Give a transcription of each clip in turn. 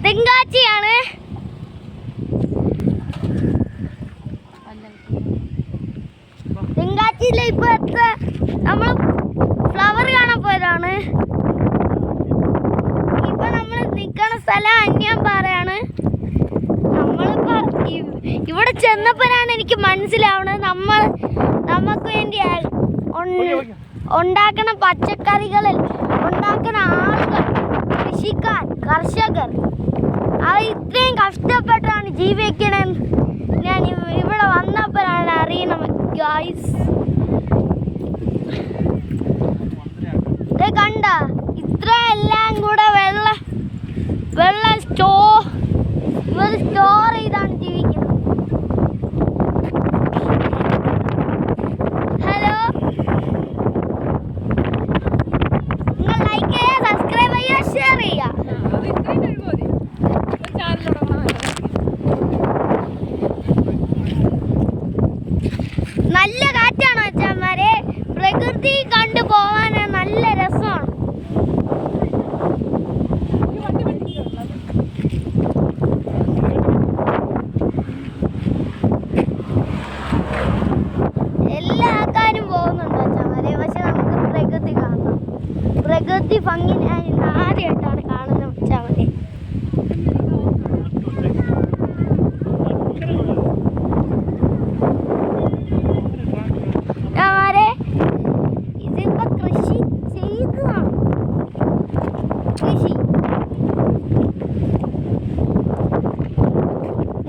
തെങ്കാച്ചിയാണ്. തെങ്കാച്ചിയിലെ ഇപ്പോഴത്തെ നമ്മൾ ഫ്ലവർ കാണാൻ പോയതാണ്. ഇപ്പൊ നമ്മൾ നിൽക്കുന്ന സ്ഥലം അന്യാമ്പാറയാണ്. നമ്മളിപ്പോ ഇവിടെ ചെന്നപ്പോഴാണ് എനിക്ക് മനസ്സിലാവുന്നത് നമുക്ക് വേണ്ടി ഉണ്ടാക്കുന്ന പച്ചക്കറികളിൽ ഉണ്ടാക്കുന്ന ആളുകൾ, കൃഷിക്കാർ, കർഷകർ അവർ ഇത്രയും കഷ്ടപ്പെട്ടാണ് ജീവിക്കണമെന്ന് ഞാൻ ഇവിടെ വന്നപ്പോഴാണ് അറിയണം ഗായ്സ്. കണ്ട ഇത്ര എല്ലാം കൂടെ വെള്ളം സ്റ്റോർ ചെയ്താണ് ജീവിക്കുന്നത്. ഹലോ, നിങ്ങൾ ലൈക്ക് ചെയ്യുക, സബ്സ്ക്രൈബ് ചെയ്യുക, ഷെയർ ചെയ്യുക. നല്ല കാറ്റാണ് അച്ഛന്മാരെ. പ്രകൃതി കണ്ടു പോവാൻ നല്ല രസമാണ്. എല്ലാ ആൾക്കാരും പോകുന്നുണ്ട് അച്ഛന്മാരെ. പക്ഷെ നമുക്ക് പ്രകൃതി കാണാം. പ്രകൃതി ഭംഗി ഞാൻ ആദ്യമായിട്ടാണ് കാണുന്നത് അച്ഛന്മാരെ. ഇതിപ്പോ കൃഷി ചെയ്തതാണ്. കൃഷി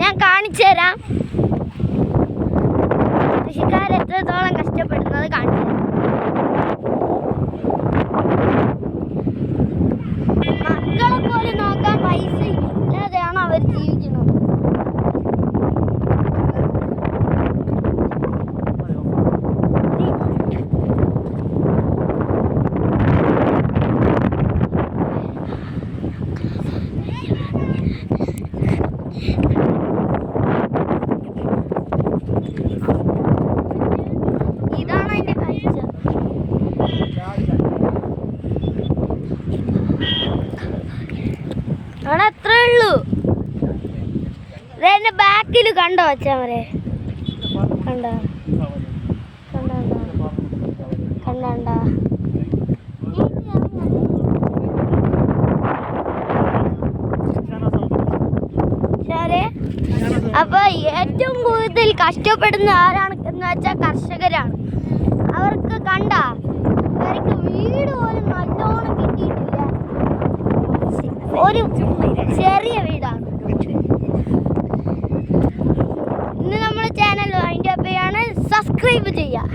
ഞാൻ കാണിച്ചു തരാം. കൃഷിക്കാർ എത്രത്തോളം കഷ്ടപ്പെടുന്നത് കാണിച്ചു തരാം. മക്കളെ പോലും നോക്കാൻ പൈസ ഇല്ലാതെയാണ് അവർ ജീവിക്കുന്നത്. ഇതാണ് അതിന്റെ കാഴ്ച. അവിടെ അത്രേ ഉള്ളൂ. എന്റെ ബാക്കിൽ കണ്ടോ അച്ഛാമരെ? കണ്ടോ കണ്ടോ കണ്ടോ? അപ്പൊ ഏറ്റവും കൂടുതൽ കഷ്ടപ്പെടുന്ന ആരാണ് എന്ന് വെച്ചാൽ കർഷകരാണ്. അവർക്ക് കണ്ട അവർക്ക് വീട് പോലും നല്ലോണം കിട്ടിയിട്ടില്ല. ഒരു ചെറിയ വീടാണ്. ഇന്ന് നമ്മുടെ ചാനൽ അതിൻ്റെ അപ്പയാണ്. സബ്സ്ക്രൈബ് ചെയ്യുക.